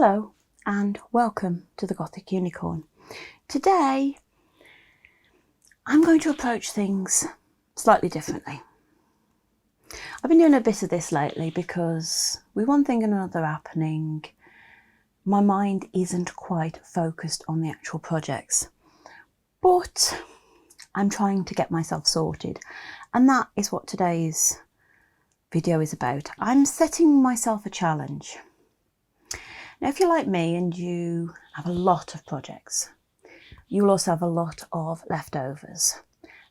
Hello and welcome to the Gothic Unicorn. Today I'm going to approach things slightly differently. I've been doing a bit of this lately because with one thing and another happening, my mind isn't quite focused on the actual projects, but I'm trying to get myself sorted, and that is what today's video is about. I'm setting myself a challenge. Now, if you're like me and you have a lot of projects, you'll also have a lot of leftovers.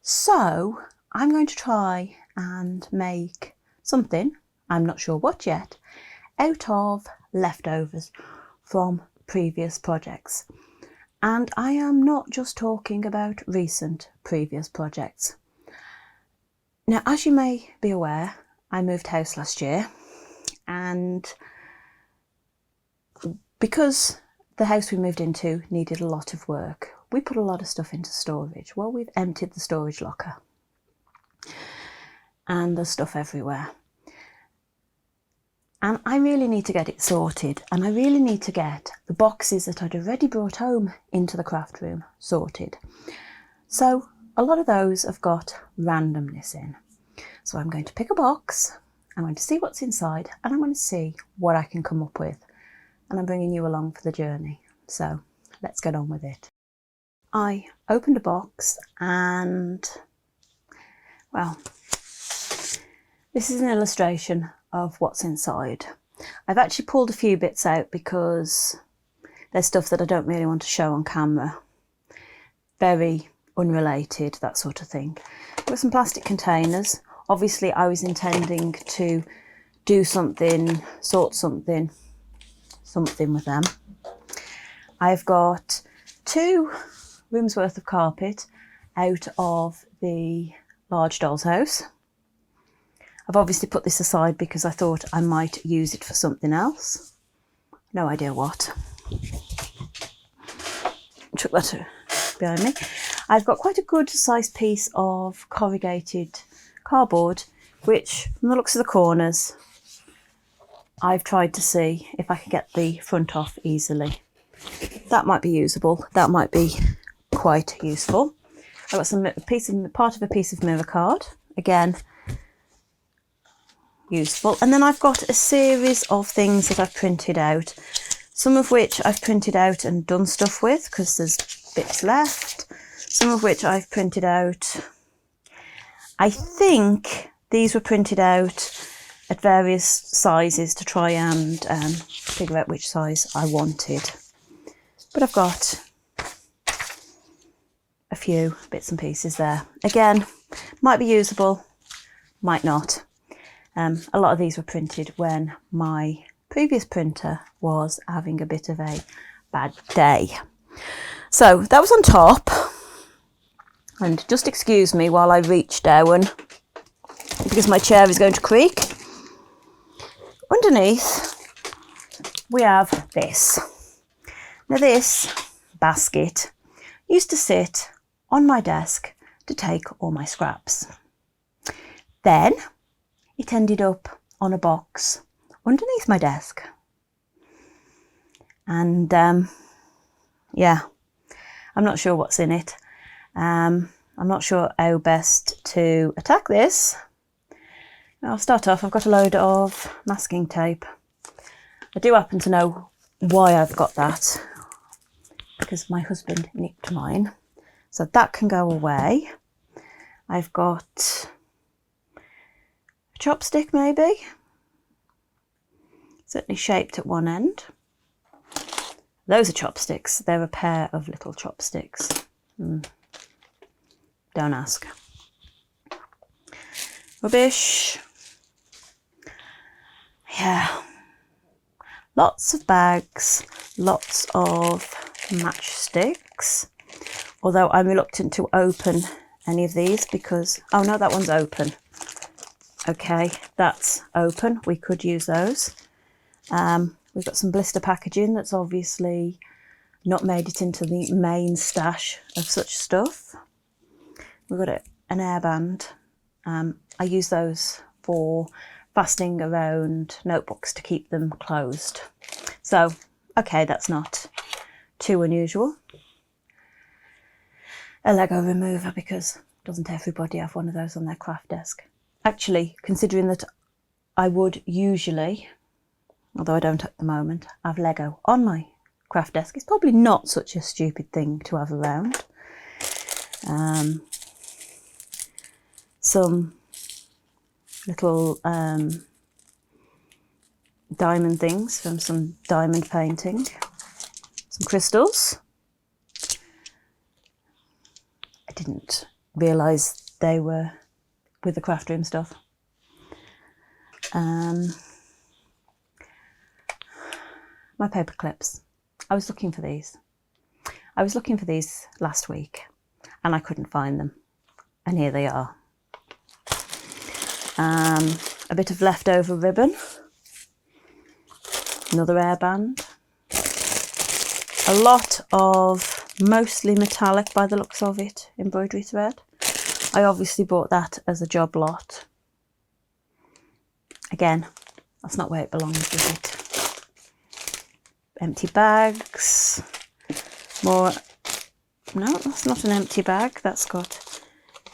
So I'm going to try and make something, I'm not sure what yet, out of leftovers from previous projects. And I am not just talking about recent previous projects. Now, as you may be aware, I moved house last year, and because the house we moved into needed a lot of work, we put a lot of stuff into storage. Well, we've emptied the storage locker and there's stuff everywhere. And I really need to get it sorted, and I really need to get the boxes that I'd already brought home into the craft room sorted. So a lot of those have got randomness in. So I'm going to pick a box, I'm going to see what's inside, and I'm going to see what I can come up with. And I'm bringing you along for the journey. So let's get on with it. I opened a box and, well, this is an illustration of what's inside. I've actually pulled a few bits out because there's stuff that I don't really want to show on camera. Very unrelated, that sort of thing. I've got some plastic containers. Obviously I was intending to do something, sort something with them. I've got 2 rooms worth of carpet out of the large doll's house. I've obviously put this aside because I thought I might use it for something else. No idea what. Chuck that behind me. I've got quite a good sized piece of corrugated cardboard, which from the looks of the corners, I've tried to see if I can get the front off easily. That might be usable. That might be quite useful. I've got part of a piece of mirror card. Again, useful. And then I've got a series of things that I've printed out. Some of which I've printed out and done stuff with because there's bits left. Some of which I've printed out. I think these were printed out at various sizes to try and figure out which size I wanted. But I've got a few bits and pieces there. Again, might be usable, might not. A lot of these were printed when my previous printer was having a bit of a bad day. So that was on top. And just excuse me while I reach down because my chair is going to creak. Underneath, we have this. Now this basket used to sit on my desk to take all my scraps. Then it ended up on a box underneath my desk. And yeah, I'm not sure what's in it. I'm not sure how best to attack this. I'll start off, I've got a load of masking tape. I do happen to know why I've got that, because my husband nicked mine. So that can go away. I've got a chopstick maybe. Certainly shaped at one end. Those are chopsticks. They're a pair of little chopsticks. Don't ask. Rubbish. Yeah, lots of bags, lots of matchsticks, although I'm reluctant to open any of these because, oh no, that one's open. Okay, that's open, we could use those. We've got some blister packaging that's obviously not made it into the main stash of such stuff. We've got an airband. I use those for fastening around notebooks to keep them closed. So Okay, that's not too unusual. A Lego remover, because doesn't everybody have one of those on their craft desk? Actually, considering that I would usually, although I don't at the moment, have Lego on my craft desk, it's probably not such a stupid thing to have around. Some little diamond things from some diamond painting, some crystals. I didn't realise they were with the craft room stuff. My paper clips. I was looking for these. I was looking for these last week and I couldn't find them. And here they are. A bit of leftover ribbon. Another airband. A lot of mostly metallic by the looks of it, embroidery thread. I obviously bought that as a job lot. Again, that's not where it belongs, is it? Empty bags. More, no, that's not an empty bag. That's got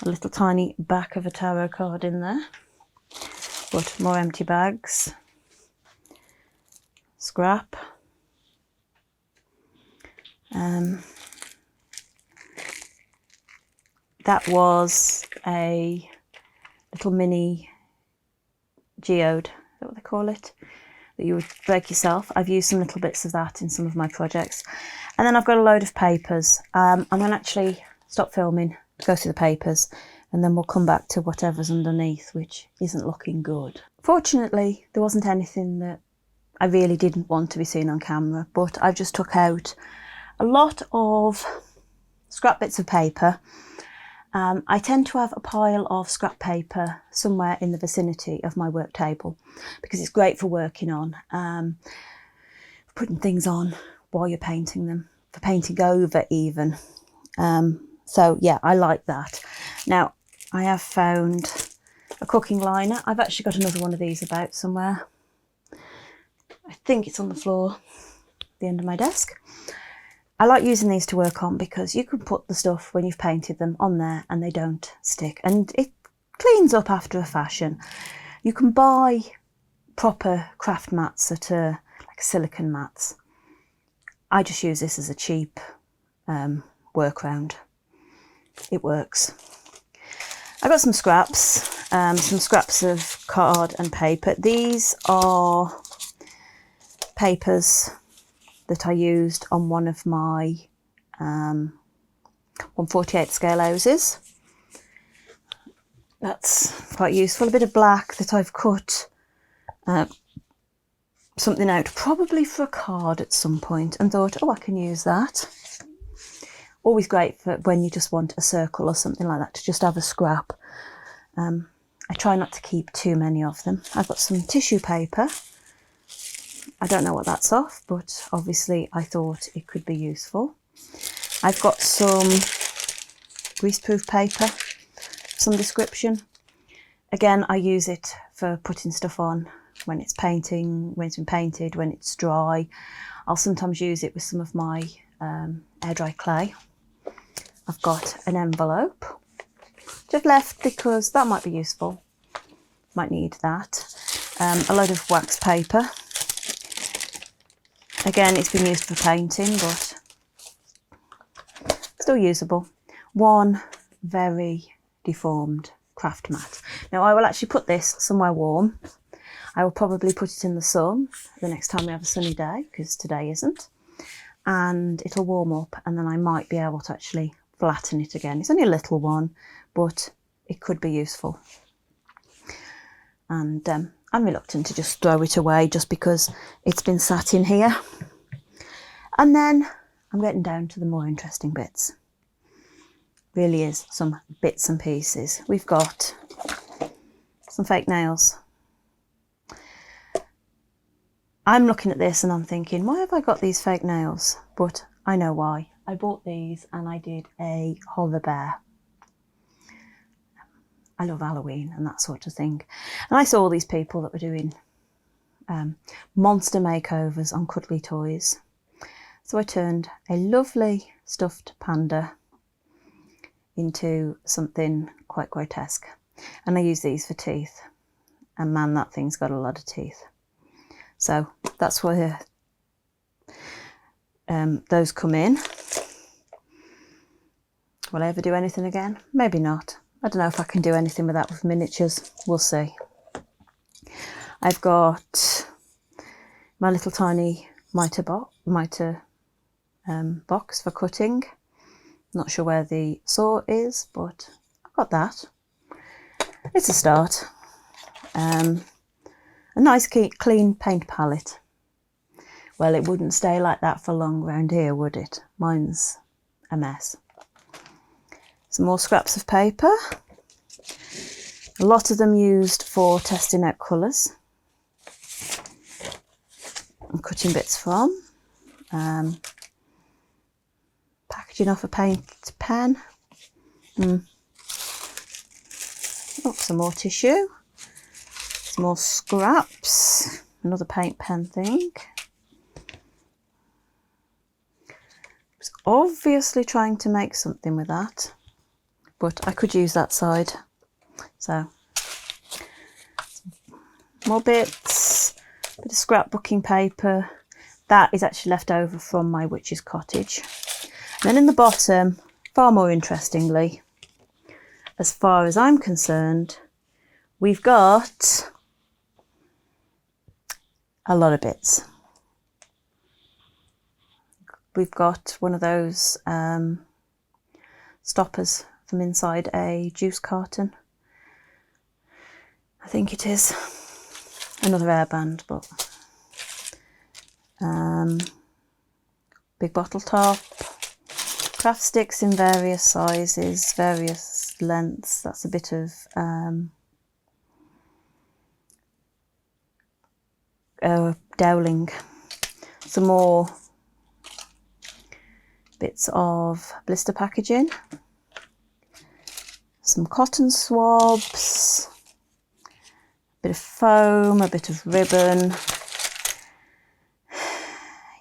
a little tiny back of a tarot card in there. But more empty bags. Scrap. That was a little mini geode, is that what they call it? That you would break yourself. I've used some little bits of that in some of my projects. And then I've got a load of papers. I'm going to actually stop filming, go through the papers, and then we'll come back to whatever's underneath, which isn't looking good. Fortunately, there wasn't anything that I really didn't want to be seen on camera, but I've just took out a lot of scrap bits of paper. I tend to have a pile of scrap paper somewhere in the vicinity of my work table because it's great for working on, putting things on while you're painting them, for painting over even. So yeah, I like that. Now, I have found a cooking liner. I've actually got another one of these about somewhere. I think it's on the floor at the end of my desk. I like using these to work on because you can put the stuff when you've painted them on there and they don't stick, and it cleans up after a fashion. You can buy proper craft mats that are like silicone mats. I just use this as a cheap workaround. It works. I got some scraps of card and paper. These are papers that I used on one of my 1/48 scale houses. That's quite useful. A bit of black that I've cut something out, probably for a card at some point, and thought, oh, I can use that. Always great for when you just want a circle or something like that, to just have a scrap. I try not to keep too many of them. I've got some tissue paper. I don't know what that's of, but obviously I thought it could be useful. I've got some greaseproof paper, some description. Again, I use it for putting stuff on when it's painting, when it's been painted, when it's dry. I'll sometimes use it with some of my air dry clay. I've got an envelope, just left because that might be useful. Might need that. A load of wax paper. Again, it's been used for painting, but still usable. One very deformed craft mat. Now, I will actually put this somewhere warm. I will probably put it in the sun the next time we have a sunny day, because today isn't. And it'll warm up, and then I might be able to actually flatten it again. It's only a little one, but it could be useful. And I'm reluctant to just throw it away just because it's been sat in here. And then I'm getting down to the more interesting bits. Really is some bits and pieces. We've got some fake nails. I'm looking at this and I'm thinking, why have I got these fake nails? But I know why. I bought these and I did a horror bear. I love Halloween and that sort of thing. And I saw all these people that were doing monster makeovers on cuddly toys. So I turned a lovely stuffed panda into something quite grotesque. And I use these for teeth. And man, that thing's got a lot of teeth. So that's where those come in. Will I ever do anything again? Maybe not. I don't know if I can do anything with that with miniatures. We'll see. I've got my little tiny mitre box for cutting. Not sure where the saw is, but I've got that. It's a start. A nice clean paint palette. Well, it wouldn't stay like that for long round here, would it? Mine's a mess. Some more scraps of paper. A lot of them used for testing out colours. I'm cutting bits from. Packaging off a paint pen. Oh, some more tissue. Some more scraps. Another paint pen thing. Was obviously trying to make something with that, but I could use that side. So, more bits, bit of scrapbooking paper. That is actually left over from my witch's cottage. And then in the bottom, far more interestingly, as far as I'm concerned, we've got a lot of bits. We've got one of those stoppers from inside a juice carton. I think it is. Another airband, but big bottle top, craft sticks in various sizes, various lengths. That's a bit of dowling. Some more bits of blister packaging, some cotton swabs, a bit of foam, a bit of ribbon.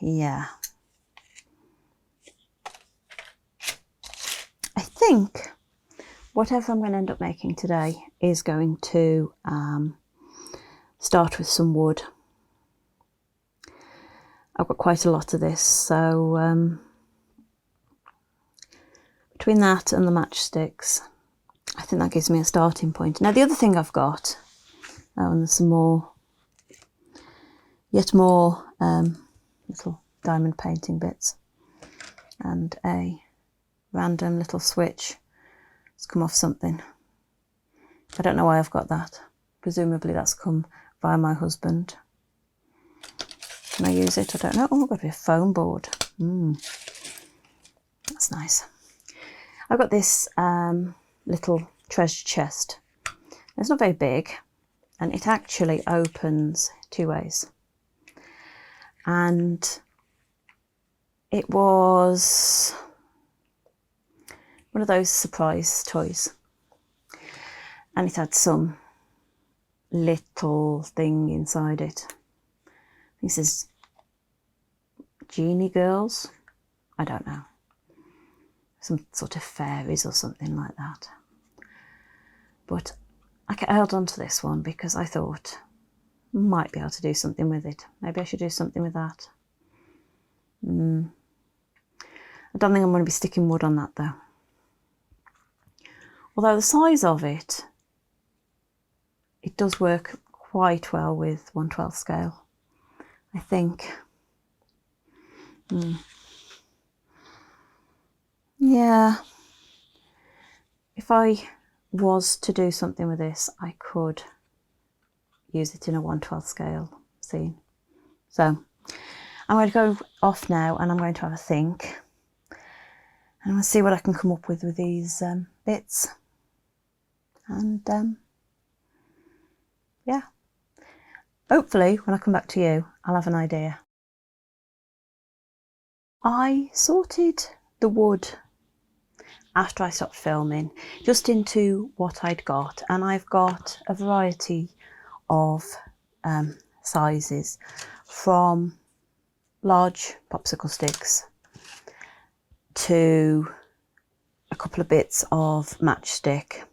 Yeah. I think whatever I'm going to end up making today is going to start with some wood. I've got quite a lot of this, so between that and the matchsticks, I think that gives me a starting point. Now the other thing I've got, and there's some more, yet more little diamond painting bits, and a random little switch. It's come off something. I don't know why I've got that. Presumably that's come via my husband. Can I use it? I don't know. Oh, I've got to be a foam board. That's nice. I've got this little treasure chest. It's not very big, and it actually opens two ways. And it was one of those surprise toys. And it had some little thing inside it. This is genie girls. I don't know. Some sort of fairies or something like that. But I held on to this one because I thought I might be able to do something with it. Maybe I should do something with that. I don't think I'm going to be sticking wood on that though. Although the size of it, it does work quite well with 1/12 scale, I think. Yeah, if I was to do something with this, I could use it in a 1/12 scale scene. So I'm going to go off now and I'm going to have a think. And I'm going to see what I can come up with these bits. And yeah, hopefully when I come back to you, I'll have an idea. I sorted the wood after I stopped filming just into what I'd got, and I've got a variety of sizes from large popsicle sticks to a couple of bits of matchstick.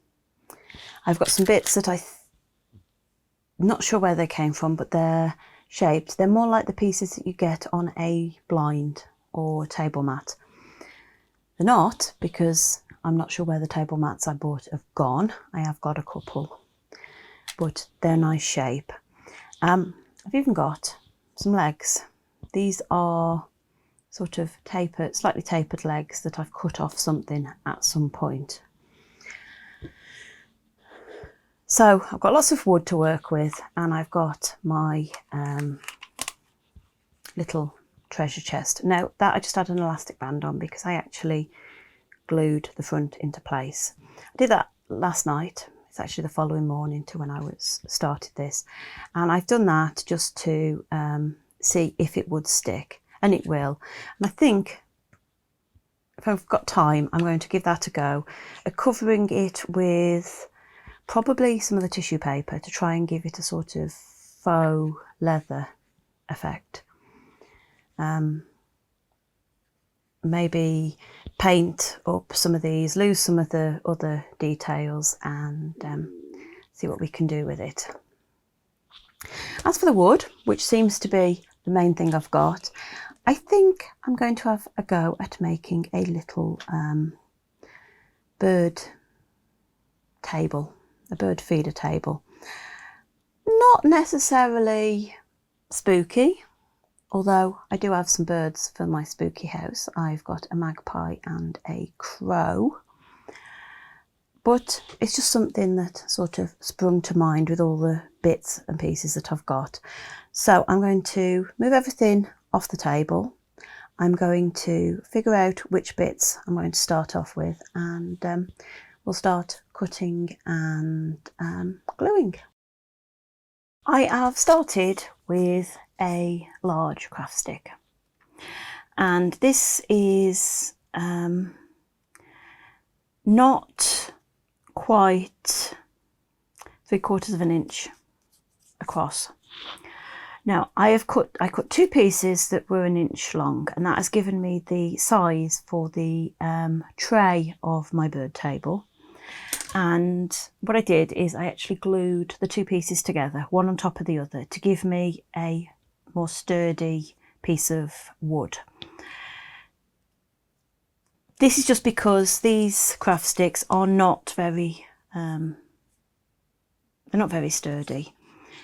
I've got some bits that I'm not sure where they came from, but they're shaped. They're more like the pieces that you get on a blind or table mat. They're not, because I'm not sure where the table mats I bought have gone. I have got a couple, but they're nice shape. I've even got some legs. These are sort of tapered, slightly tapered legs that I've cut off something at some point. So I've got lots of wood to work with, and I've got my little treasure chest. Now that I just had an elastic band on because I actually glued the front into place. I did that last night. It's actually the following morning to when I started this, and I've done that just to see if it would stick, and it will. And I think if I've got time, I'm going to give that a go, covering it with probably some of the tissue paper to try and give it a sort of faux leather effect. Maybe paint up some of these, lose some of the other details, and see what we can do with it. As for the wood, which seems to be the main thing I've got, I think I'm going to have a go at making a little bird table, a bird feeder table. Not necessarily spooky, although I do have some birds for my spooky house. I've got a magpie and a crow, but it's just something that sort of sprung to mind with all the bits and pieces that I've got. So I'm going to move everything off the table. I'm going to figure out which bits I'm going to start off with, and we'll start cutting and gluing. I have started with a large craft stick, and this is not quite 3/4 of an inch across. Now I cut two pieces that were an inch long, and that has given me the size for the tray of my bird table. And what I did is I actually glued the two pieces together, one on top of the other, to give me a more sturdy piece of wood. This is just because these craft sticks are not very they're not very sturdy.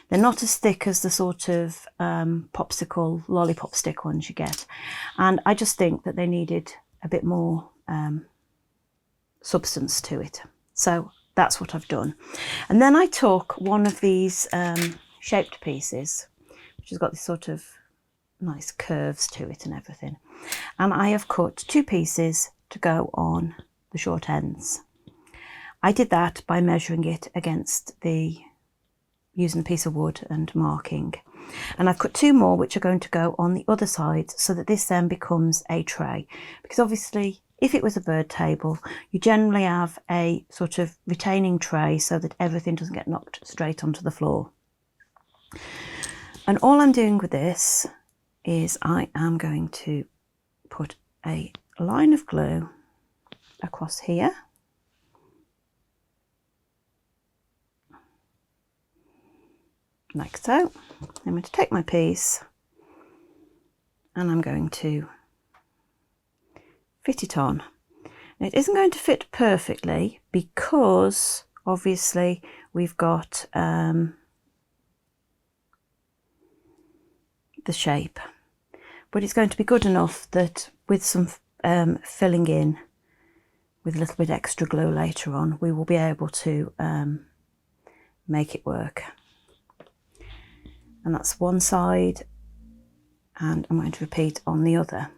They're not as thick as the sort of popsicle lollipop stick ones you get, and I just think that they needed a bit more substance to it. So that's what I've done. And then I took one of these shaped pieces, which has got this sort of nice curves to it and everything, and I have cut two pieces to go on the short ends. I did that by measuring it against using a piece of wood and marking, and I've cut two more which are going to go on the other side, so that this then becomes a tray, because obviously if it was a bird table, you generally have a sort of retaining tray so that everything doesn't get knocked straight onto the floor. And all I'm doing with this is I am going to put a line of glue across here, like so. I'm going to take my piece and I'm going to fit it on. Now, it isn't going to fit perfectly because obviously we've got the shape, but it's going to be good enough that with some filling in with a little bit extra glue later on, we will be able to make it work. And that's one side, and I'm going to repeat on the other.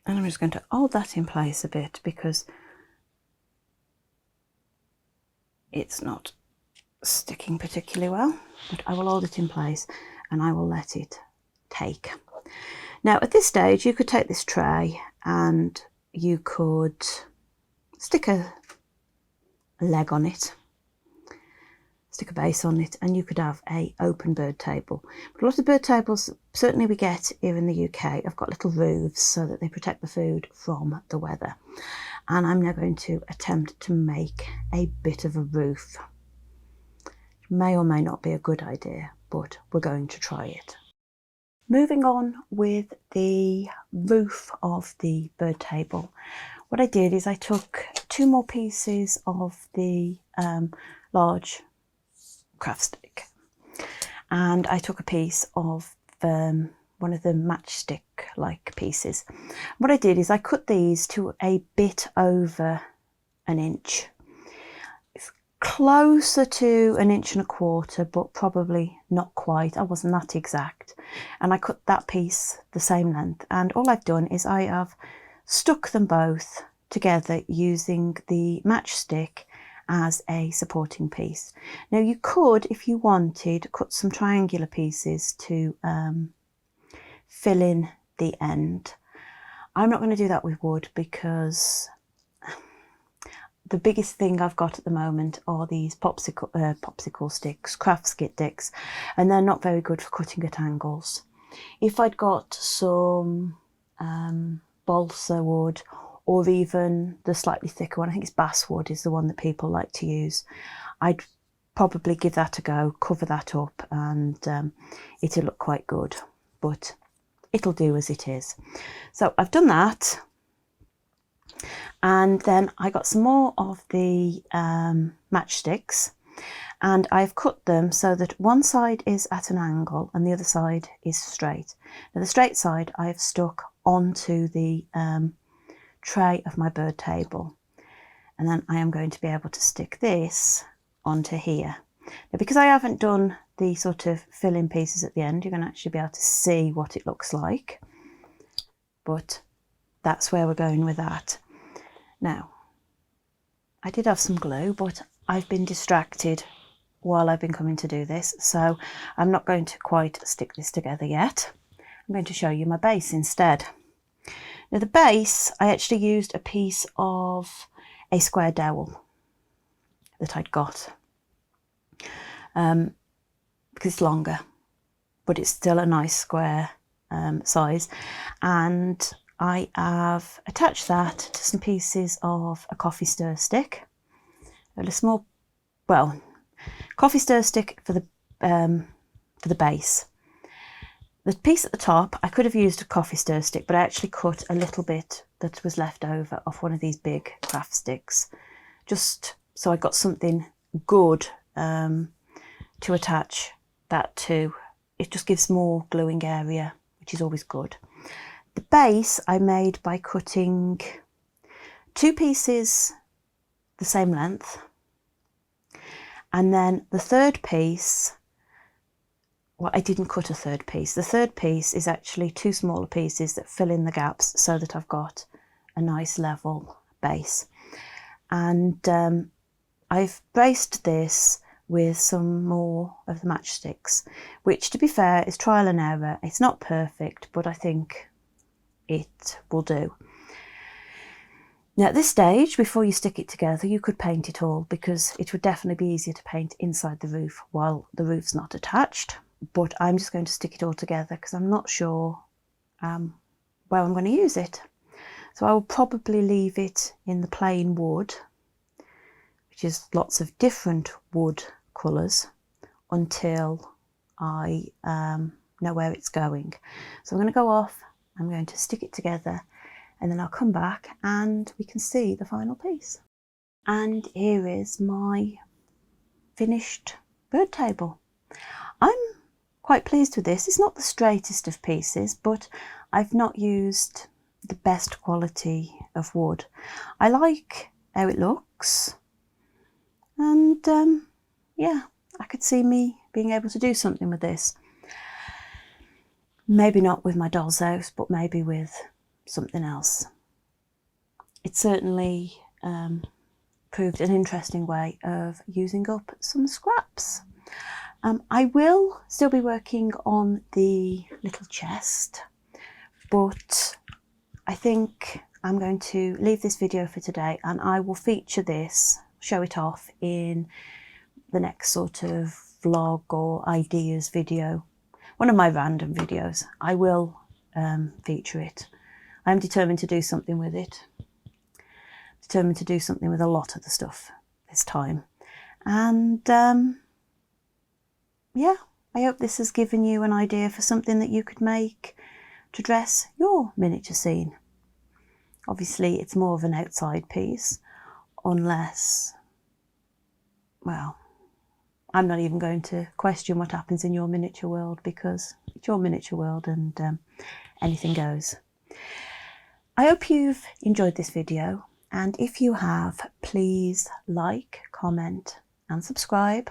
And I'm just going to hold that in place a bit because it's not sticking particularly well, but I will hold it in place and I will let it take. Now at this stage you could take this tray and you could stick a leg on it, stick a base on it, and you could have a open bird table. But a lot of bird tables, certainly we get here in the UK, have got little roofs so that they protect the food from the weather. And I'm now going to attempt to make a bit of a roof. It may or may not be a good idea, but we're going to try it. Moving on with the roof of the bird table, what I did is I took 2 more pieces of the large craft stick, and I took a piece of one of the matchstick like pieces. What I did is I cut these to a bit over 1 inch. It's closer to 1.25 inches, but probably not quite. I wasn't that exact. And I cut that piece the same length, and all I've done is I have stuck them both together using the matchstick as a supporting piece. Now you could, if you wanted, cut some triangular pieces to fill in the end. I'm not going to do that with wood because the biggest thing I've got at the moment are these popsicle sticks, craft sticks, and they're not very good for cutting at angles. If I'd got some balsa wood, or even the slightly thicker one, I think it's basswood is the one that people like to use, I'd probably give that a go, cover that up, and it'll look quite good, but it'll do as it is. So I've done that, and then I got some more of the matchsticks, and I've cut them so that one side is at an angle and the other side is straight. Now the straight side I've stuck onto the tray of my bird table, and then I am going to be able to stick this onto here. Now because I haven't done the sort of fill-in pieces at the end, you're going to actually be able to see what it looks like, but that's where we're going with that. Now I did have some glue, but I've been distracted while I've been coming to do this, so I'm not going to quite stick this together yet. I'm going to show you my base instead. Now the base, I actually used a piece of a square dowel that I'd got because it's longer, but it's still a nice square size, and I have attached that to some pieces of a coffee stir stick, a small, well, coffee stir stick for the base. The piece at the top, I could have used a coffee stir stick, but I actually cut a little bit that was left over off one of these big craft sticks, just so I got something good to attach that to. It just gives more gluing area, which is always good. The base I made by cutting 2 pieces the same length, and then the third piece, well, I didn't cut a third piece. The third piece is actually 2 smaller pieces that fill in the gaps so that I've got a nice level base. And I've based this with some more of the matchsticks, which, to be fair, is trial and error. It's not perfect, but I think it will do. Now at this stage, before you stick it together, you could paint it all, because it would definitely be easier to paint inside the roof while the roof's not attached. But I'm just going to stick it all together because I'm not sure where I'm going to use it. So I will probably leave it in the plain wood, which is lots of different wood colours, until I know where it's going. So I'm going to go off, I'm going to stick it together, and then I'll come back and we can see the final piece. And here is my finished bird table. I'm quite pleased with this. It's not the straightest of pieces, but I've not used the best quality of wood. I like how it looks, and yeah, I could see me being able to do something with this. Maybe not with my doll's house, but maybe with something else. It certainly proved an interesting way of using up some scraps. I will still be working on the little chest But I think I'm going to leave this video for today, and I will feature this, show it off in the next sort of vlog or ideas video, one of my random videos. I will feature it. I'm determined to do something with it, determined to do something with a lot of the stuff this time. And yeah, I hope this has given you an idea for something that you could make to dress your miniature scene. Obviously it's more of an outside piece, unless, well, I'm not even going to question what happens in your miniature world, because it's your miniature world and anything goes. I hope you've enjoyed this video, and if you have, please like, comment and subscribe.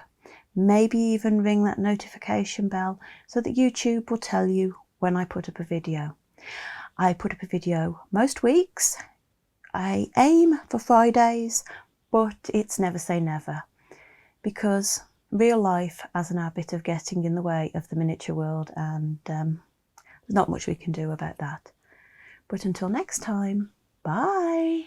Maybe even ring that notification bell so that YouTube will tell you when I put up a video. I put up a video most weeks. I aim for Fridays, but it's never say never, because real life has an habit of getting in the way of the miniature world, and there's not much we can do about that. But until next time, bye.